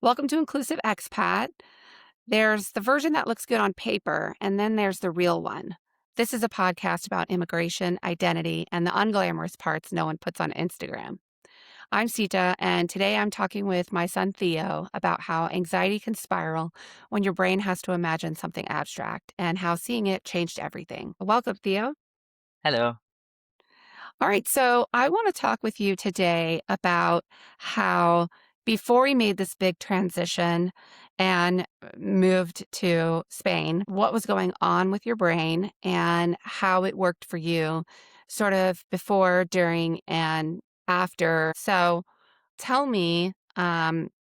Welcome to Inclusive Expat. There's the version that looks good on paper, and then there's the real one. This is a podcast about immigration, identity, and the unglamorous parts no one puts on Instagram. I'm Sita, and today I'm talking with my son Theo about how anxiety can spiral when your brain has to imagine something abstract and how seeing it changed everything. Welcome, Theo. Hello. All right, so I want to talk with you today about how before we made this big transition and moved to Spain, what was going on with your brain and how it worked for you, sort of before, during, and after. So tell me,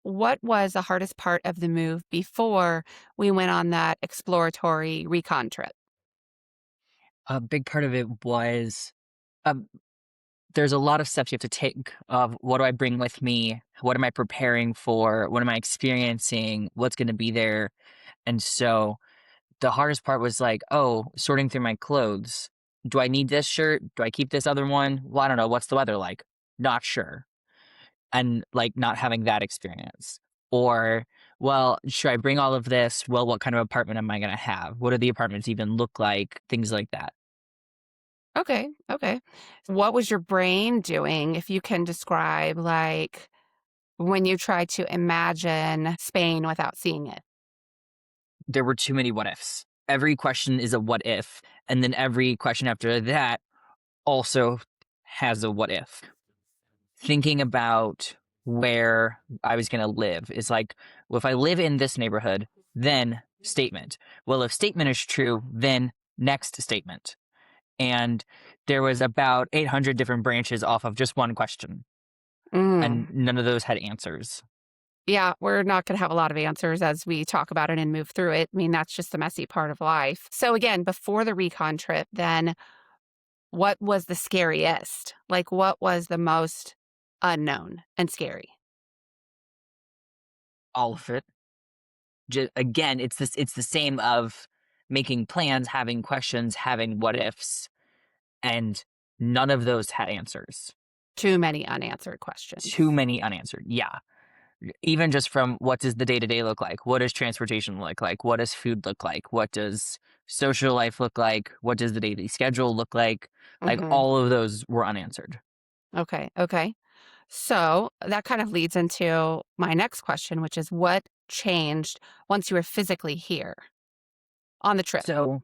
what was the hardest part of the move before we went on that exploratory recon trip? A big part of it was um, there's a lot of steps you have to take of what do I bring with me? What am I preparing for? What am I experiencing? What's going to be there? And so the hardest part was like, oh, sorting through my clothes. Do I need this shirt? Do I keep this other one? Well, I don't know. What's the weather like? Not sure. And like not having that experience. Or, well, should I bring all of this? Well, what kind of apartment am I going to have? What do the apartments even look like? Things like that. Okay, okay. What was your brain doing, if you can describe, like, when you tried to imagine Spain without seeing it? There were too many what ifs. Every question is a what if, and then every question after that also has a what if. Thinking about where I was going to live is like, well, if I live in this neighborhood, then statement. Well, if statement is true, then next statement. And there was about 800 different branches off of just one question, and Mm. none of those had answers. Yeah, we're not going to have a lot of answers as we talk about it and move through it. I mean, that's just the messy part of life. So, again, before the recon trip, then what was the scariest? Like, what was the most unknown and scary? All of it. Again, it's the same of making plans, having questions, having what ifs, and none of those had answers. Too many unanswered Too questions. many unanswered. Yeah. Even just from what does the day to day look like? What does transportation look like? What does food look like? What does social life look like? What does the daily schedule look like? Like Hmm. all of those were unanswered. Okay, okay. So that kind of leads into my next question, which is what changed once you were physically here on the trip? So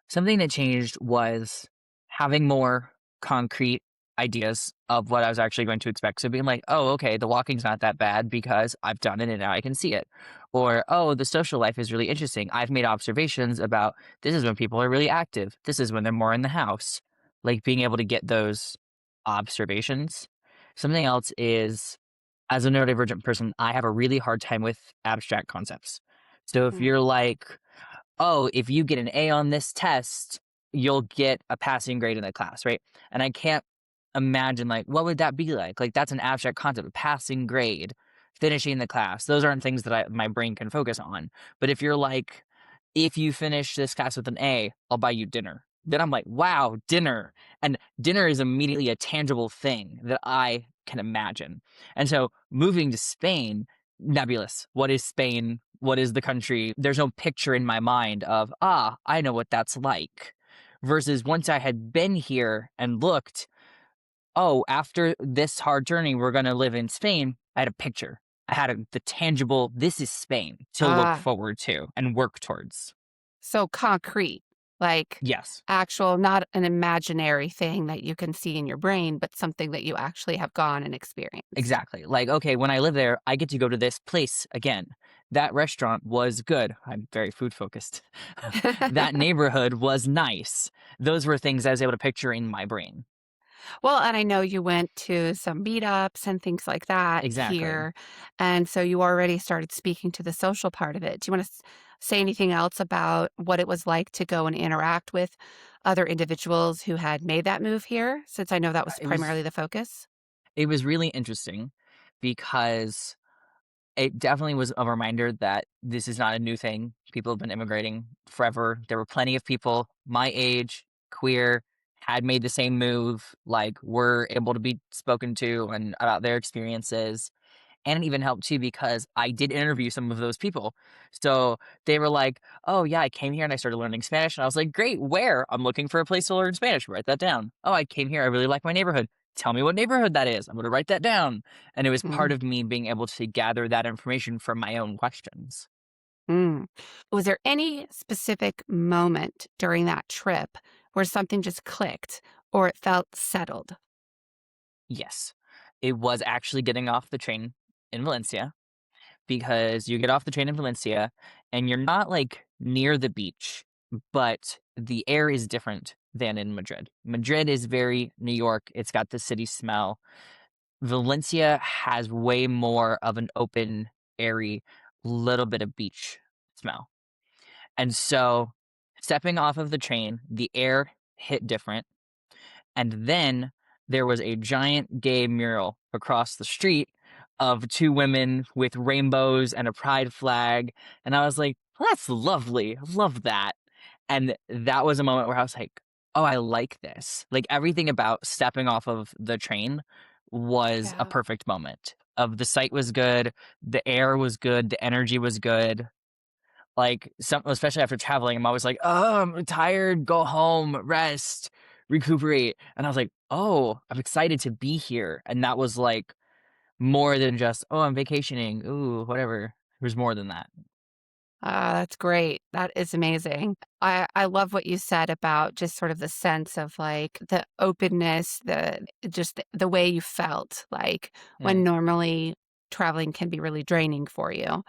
something that changed was having more concrete ideas of what I was actually going to expect. So being like, oh, okay, the walking's not that bad because I've done it and now I can see it. Or, oh, the social life is really interesting. I've made observations about this is when people are really active. This is when they're more in the house. Like being able to get those observations. Something else is, as a neurodivergent person, I have a really hard time with abstract concepts. So if Mm. you're like, oh, if you get an A on this test, you'll get a passing grade in the class, right? And I can't imagine like what would that be like? Like that's an abstract concept, a passing grade, finishing the class. Those aren't things that my brain can focus on. But if you're like, if you finish this class with an A, I'll buy you dinner. Then I'm like, wow, dinner. And dinner is immediately a tangible thing that I can imagine. And so moving to Spain, nebulous. What is Spain? What is the country? There's no picture in my mind of, I know what that's like. Versus once I had been here and looked, oh, after this hard journey, we're going to live in Spain. I had a picture. I had the tangible, this is Spain to look Ah, forward to and work towards. so concrete, like Yes, actual, not an imaginary thing that you can see in your brain, but something that you actually have gone and experienced. exactly. Like, okay, when I live there, I get to go to this place again. That restaurant was good. I'm very food focused. That neighborhood was nice. Those were things I was able to picture in my brain. Well, and I know you went to some meetups and things like that Exactly. here. And so you already started speaking to the social part of it. Do you want to say anything else about what it was like to go and interact with other individuals who had made that move here? Since I know that was It was primarily the focus. it was really interesting because it definitely was a reminder that this is not a new thing. People have been immigrating forever. There were plenty of people my age, queer, had made the same move, like were able to be spoken to and about their experiences. And it even helped too because I did interview some of those people. So they were like, "Oh, yeah, I came here and I started learning Spanish." And I was like, "Great, where? I'm looking for a place to learn Spanish." Write that down. "Oh, I came here. I really like my neighborhood." "Tell me what neighborhood that is. I'm going to write that down." And it was part Mm, of me being able to gather that information from my own questions. mm. Was there any specific moment during that trip where something just clicked or it felt settled? Yes, it was actually getting off the train in Valencia because you get off the train in Valencia and you're not like near the beach, but the air is different than in Madrid. Madrid is very New York, it's got the city smell. Valencia has way more of an open, airy, little bit of beach smell. And so stepping off of the train, the air hit different. And then there was a giant gay mural across the street of two women with rainbows and a pride flag. And I was like, "Well, that's lovely. Love that." And that was a moment where I was like, "Oh, I like this." Like everything about stepping off of the train was a Yeah. perfect moment. Of the sight was good, the air was good, the energy was good. Like, some especially after traveling, I'm always like, "Oh, I'm tired, go home, rest, recuperate," and I was like, "Oh, I'm excited to be here," and that was, like, more than just, "Oh, I'm vacationing, ooh, whatever." There's more than that. That's great. That is amazing. I love what you said about just sort of the sense of like the openness, the way you felt like when Mm. normally traveling can be really draining for you.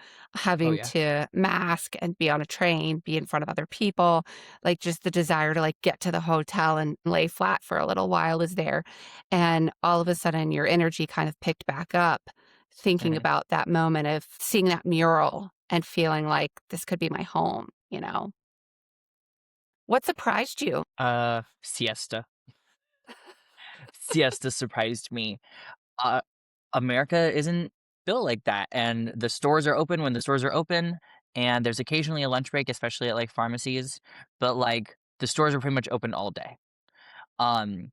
Oh, Having yeah. to mask and be on a train, be in front of other people, like just the desire to like get to the hotel and lay flat for a little while is there. And all of a sudden your energy kind of picked back up thinking Mhm. about that moment of seeing that mural and feeling like this could be my home, you know? What surprised you? Siesta. Siesta surprised me. Uh, America isn't built like that, and the stores are open when the stores are open, and there's occasionally a lunch break, especially at, like, pharmacies, but, like, the stores are pretty much open all day. Um,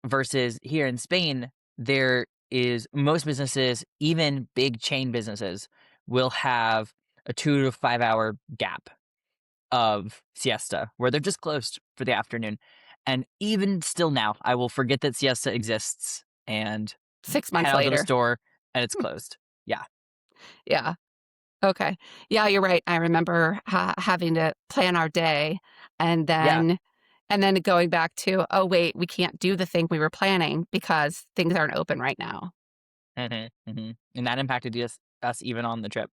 versus here in Spain, there is most businesses, even big chain businesses, will have a 2 to 5 hour gap of siesta where they're just closed for the afternoon. And even still now, I will forget that siesta exists and 6 head months out to the later. store and it's closed. Yeah. Yeah, okay. Yeah, you're right. I remember having to plan our day and Yeah. then going back to, "Oh, wait, we can't do the thing we were planning because things aren't open right now." And that impacted us even on the trip.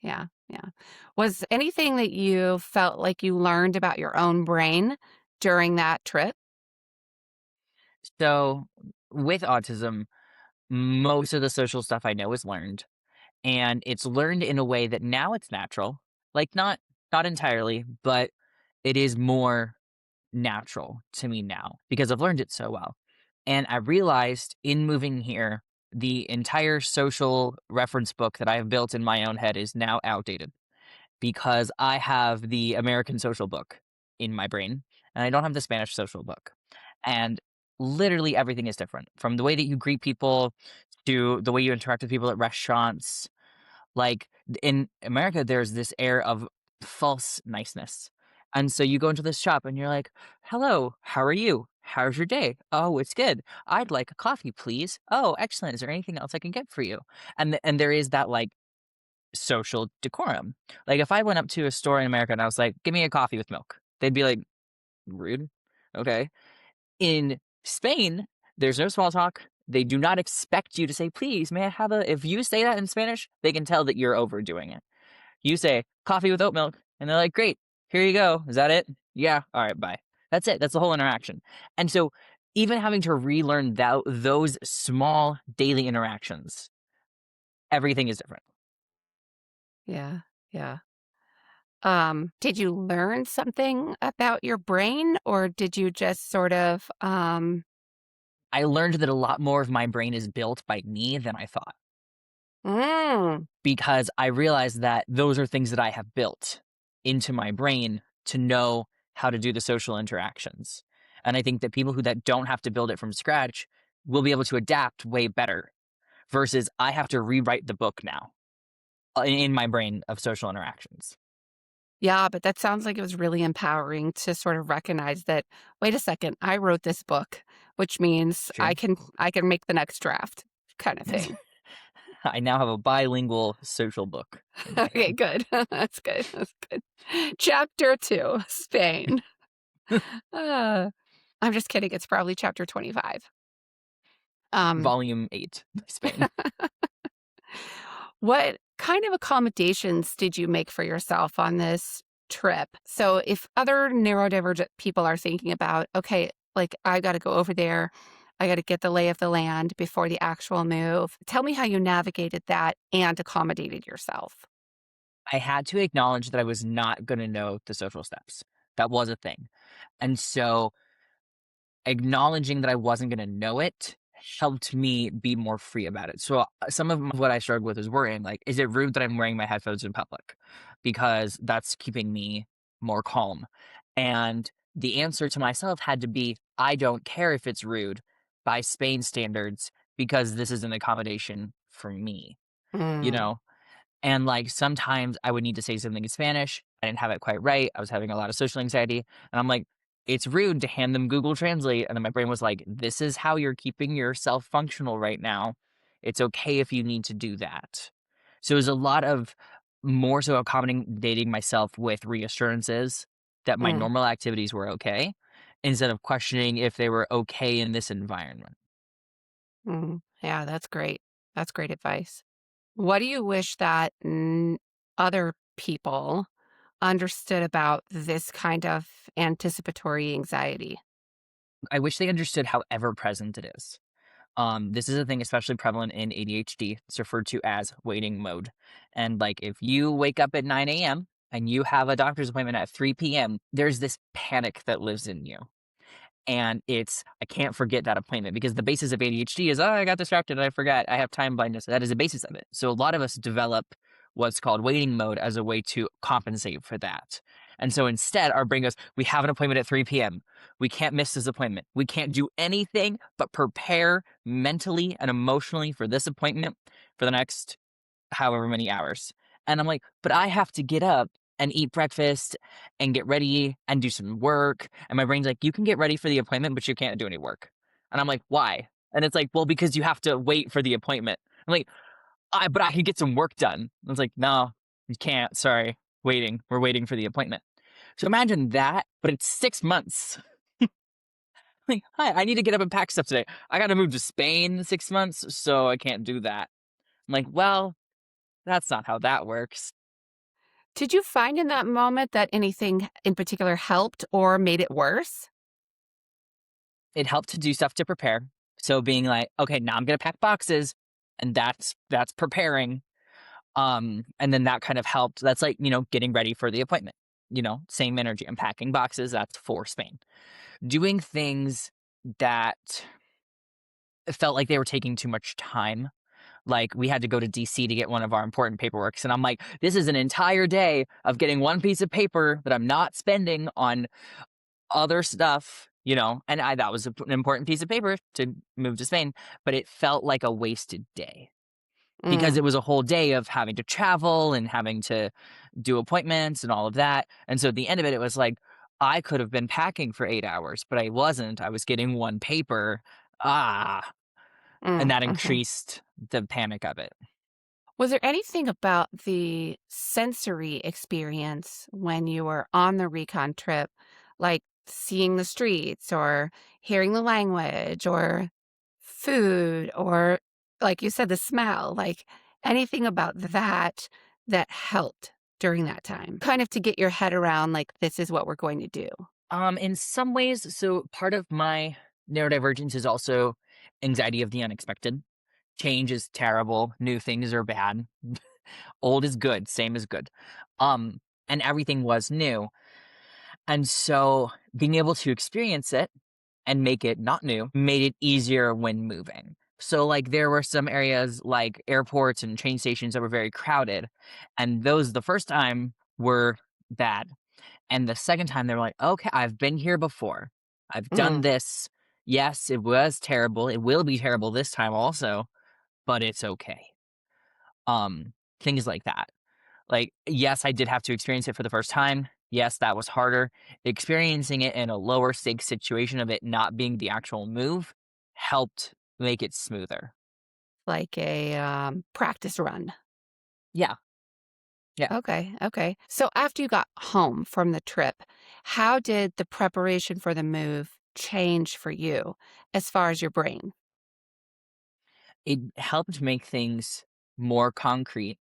Yeah, yeah. Was anything that you felt like you learned about your own brain during that trip? So with autism, most of the social stuff I know is learned. And it's learned in a way that now it's natural. Like not entirely, but it is more natural to me now because I've learned it so well. And I realized in moving here, the entire social reference book that I have built in my own head is now outdated because I have the American social book in my brain and I don't have the Spanish social book. And literally everything is different from the way that you greet people to the way you interact with people at restaurants. Like, in America, there's this air of false niceness. And so you go into this shop and you're like, "Hello, how are you? How's your day? Oh, it's good. I'd like a coffee, please. Oh, excellent. Is there anything else I can get for you?" And there is that like social decorum. Like if I went up to a store in America and I was like, "Give me a coffee with milk," they'd be like, "Rude." Okay. In Spain, there's no small talk. They do not expect you to say, "Please, may I have a," if you say that in Spanish, they can tell that you're overdoing it. You say, "Coffee with oat milk," and they're like, "Great, here you go. Is that it?" "Yeah, all right, bye." That's it. That's the whole interaction. And so even having to relearn those small daily interactions, everything is different. Yeah, yeah. Did you learn something about your brain or did you just sort of, I learned that a lot more of my brain is built by me than I thought. mm, Because I realized that those are things that I have built into my brain to know how to do the social interactions. And I think that people that don't have to build it from scratch will be able to adapt way better versus I have to rewrite the book now in my brain of social interactions. Yeah, but that sounds like it was really empowering to sort of recognize that, wait a second, I wrote this book, which means True. I can make the next draft kind of thing. I now have a bilingual social book in my Okay, head. good. That's good. That's good. Chapter 2, Spain. Uh, I'm just kidding. It's probably chapter 25. Um, Volume 8, Spain. what kind of accommodations did you make for yourself on this trip? So if other neurodivergent people are thinking about, okay, like I got to go over there, I got to get the lay of the land before the actual move. Tell me how you navigated that and accommodated yourself. I had to acknowledge that I was not gonna know the social steps. That was a thing. And so acknowledging that I wasn't gonna know it helped me be more free about it. So, some of what I struggled with is worrying, like, is it rude that I'm wearing my headphones in public? Because that's keeping me more calm. And the answer to myself had to be, I don't care if it's rude by Spain standards because this is an accommodation for me, you Mm, know? And, like, sometimes I would need to say something in Spanish. I didn't have it quite right. I was having a lot of social anxiety, and I'm like, "It's rude to hand them Google Translate," and then my brain was like, "This is how you're keeping yourself functional right now. It's okay if you need to do that." So it was a lot of more so accommodating myself with reassurances that my mm, normal activities were okay, instead of questioning if they were okay in this environment. mm. Yeah, that's great. That's great advice. What do you wish that other people understood about this kind of anticipatory anxiety? I wish they understood how ever present it is. This is a thing especially prevalent in ADHD. It's referred to as waiting mode. And like if you wake up at 9 a.m. and you have a doctor's appointment at 3 p.m., there's this panic that lives in you. And it's, I can't forget that appointment because the basis of ADHD is, oh, I got distracted. I forgot. I have time blindness. That is the basis of it. So a lot of us develop what's called waiting mode as a way to compensate for that. And so instead, our brain goes, we have an appointment at 3 p.m. We can't miss this appointment. We can't do anything but prepare mentally and emotionally for this appointment for the next however many hours. And I'm like, but I have to get up and eat breakfast and get ready and do some work. And my brain's like, you can get ready for the appointment, but you can't do any work. And I'm like, why? And it's like, well, because you have to wait for the appointment. I'm like, but I can get some work done. I was like, no, you can't. Sorry. Waiting. We're waiting for the appointment. So imagine that, but it's 6 months. Like, hi, I need to get up and pack stuff today. I got to move to Spain in 6 months, so I can't do that. I'm like, well, that's not how that works. Did you find in that moment that anything in particular helped or made it worse? It helped to do stuff to prepare. So being like, okay, now I'm gonna pack boxes, and that's preparing. And then that kind of helped. That's like, getting ready for the appointment. Same energy. I'm packing boxes, that's for Spain. Doing things that felt like they were taking too much time. Like we had to go to DC to get one of our important paperworks. And I'm like, this is an entire day of getting one piece of paper that I'm not spending on other stuff, and that was an important piece of paper to move to Spain, but it felt like a wasted day because Mm, it was a whole day of having to travel and having to do appointments and all of that. And so at the end of it, it was like I could have been packing for 8 hours, but I wasn't. I was getting one paper. Ah, and that mhm. increased the panic of it. Was there anything about the sensory experience when you were on the recon trip, like seeing the streets or hearing the language or food or, like you said, the smell, like anything about that that helped during that time? Kind of to get your head around, like, this is what we're going to do. In some ways, so part of my neurodivergence is also anxiety of the unexpected. Change is terrible, new things are bad, old is good, same is good. And everything was new. And so being able to experience it and make it not new made it easier when moving. So like there were some areas like airports and train stations that were very crowded, and those the first time were bad. And the second time they were like, "Okay, I've been here before. I've done Mm, this. Yes, it was terrible. It will be terrible this time also, but it's okay. Things like that. Like, yes, I did have to experience it for the first time. Yes, that was harder. Experiencing it in a lower stakes situation of it not being the actual move helped make it smoother. Like a, practice run. Yeah, yeah. Okay, okay. So after you got home from the trip, how did the preparation for the move change for you as far as your brain? It helped make things more concrete.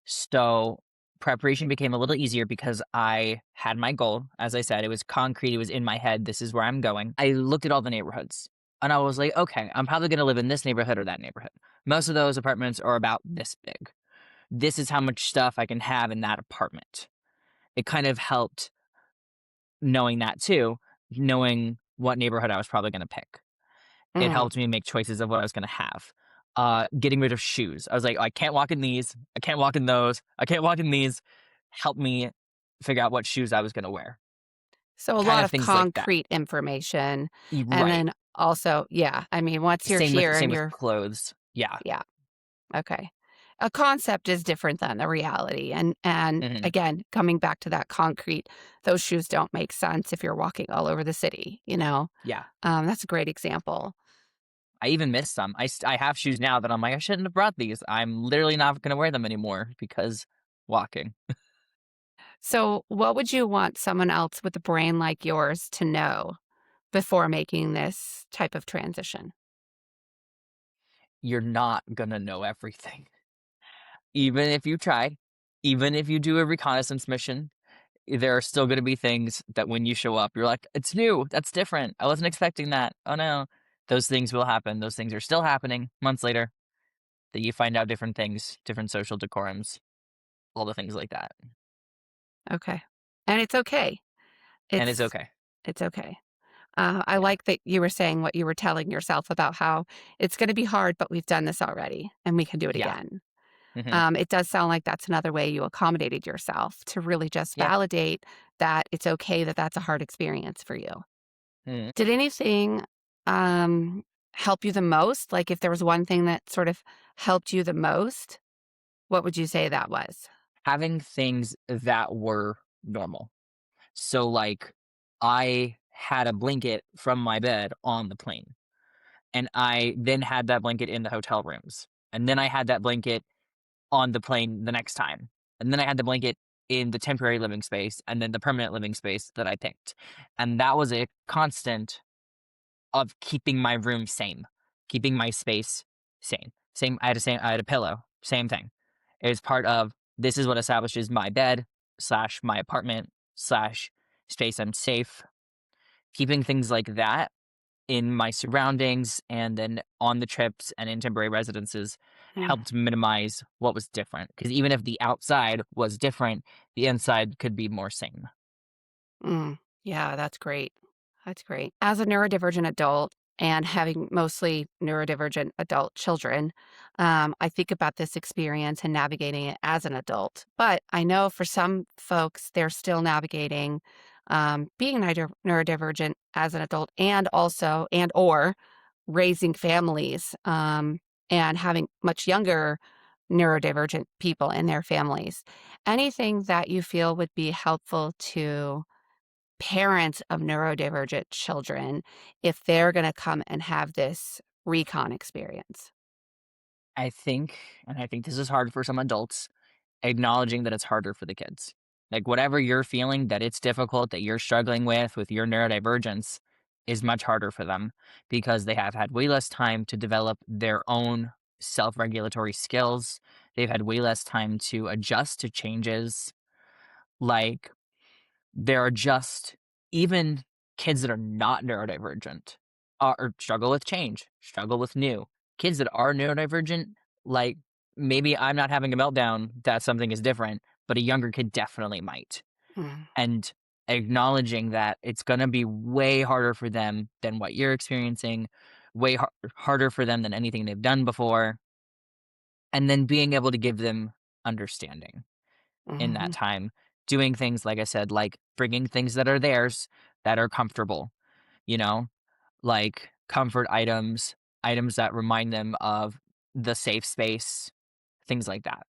So preparation became a little easier because I had my goal. As I said, it was concrete. It was in my head. This is where I'm going. I looked at all the neighborhoods and I was like, okay, I'm probably going to live in this neighborhood or that neighborhood. Most of those apartments are about this big. This is how much stuff I can have in that apartment. It kind of helped knowing that too, knowing what neighborhood I was probably going to pick. It Mm. helped me make choices of what I was gonna have. Getting rid of shoes. I was like, "I can't walk in these. I can't walk in those. I can't walk in these." Helped me figure out what shoes I was gonna wear. So a Kind lot of of things like that. concrete information, and Right. then also yeah, I mean, once you're here Same and with you're clothes. Yeah. yeah, okay. A concept is different than the reality, and Mhm. again, coming back to that concrete, those shoes don't make sense if you're walking all over the city, you know? Yeah. That's a great example. I even missed some. I have shoes now that I'm like, "I shouldn't have brought these." I'm literally not gonna wear them anymore because walking. So, what would you want someone else with a brain like yours to know before making this type of transition? You're not gonna know everything. Even if you try, even if you do a reconnaissance mission, there are still gonna be things that when you show up, you're like, "It's new. That's different. I wasn't expecting that. Oh, no." Those things will happen. Those things are still happening months later that you find out different things, different social decorums, all the things like that, Okay. And it's okay. and it's It's okay. it's okay. I Yeah. like that you were saying what you were telling yourself about how it's going to be hard, but we've done this already and we can do it Yeah. again. Mhm. It does sound like that's another way you accommodated yourself to really just Yeah. validate that it's okay that that's a hard experience for you. Mhm. Did anything um, help you the most? Like if there was one thing that sort of helped you the most, what would you say that was? Having things that were normal. So, like, I had a blanket from my bed on the plane, and I then had that blanket in the hotel rooms, and then I had that blanket on the plane the next time. And then I had the blanket in the temporary living space and then the permanent living space that I picked. And that was a constant of keeping my room same, keeping my space same. I had a pillow, same thing. It was part of this is what establishes my bed slash my apartment slash space I'm safe. Keeping things like that in my surroundings and then on the trips and in temporary residences Mm, helped minimize what was different. Because even if the outside was different, the inside could be more same. yeah, that's great. That's great. As a neurodivergent adult and having mostly neurodivergent adult children, I think about this experience and navigating it as an adult. But I know for some folks, they're still navigating being neurodivergent as an adult and also and or raising families and having much younger neurodivergent people in their families. Anything that you feel would be helpful to parents of neurodivergent children if they're gonna come and have this recon experience. I think, and I think this is hard for some adults, acknowledging that it's harder for the kids. Like whatever you're feeling that it's difficult, that you're struggling with your neurodivergence is much harder for them because they have had way less time to develop their own self regulatory skills. They've had way less time to adjust to changes. Like there are just even kids that are not neurodivergent or struggle with change, struggle with new. Kids that are neurodivergent, like maybe I'm not having a meltdown that something is different, but a younger kid definitely might. Mm, And acknowledging that it's going to be way harder for them than what you're experiencing, way harder for them than anything they've done before, and then being able to give them understanding in that mhm, time, doing things, like I said, like bringing things that are theirs that are comfortable, you know, like comfort items, items that remind them of the safe space, things like that.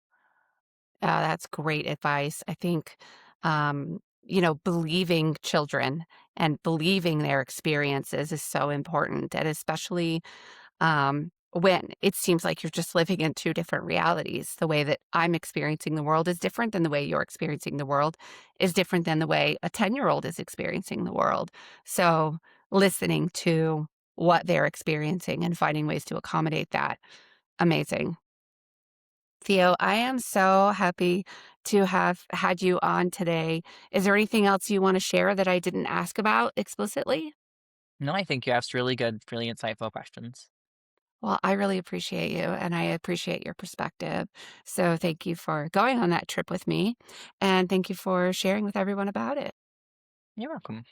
That's great advice. I think, believing children and believing their experiences is so important, and especially when it seems like you're just living in two different realities. The way that I'm experiencing the world is different than the way you're experiencing the world is different than the way a 10-year-old is experiencing the world. So, listening to what they're experiencing and finding ways to accommodate that, amazing. Theo, I am so happy to have had you on today. Is there anything else you want to share that I didn't ask about explicitly? No, I think you asked really good, really insightful questions. Well, I really appreciate you and I appreciate your perspective. So thank you for going on that trip with me and thank you for sharing with everyone about it. You're welcome.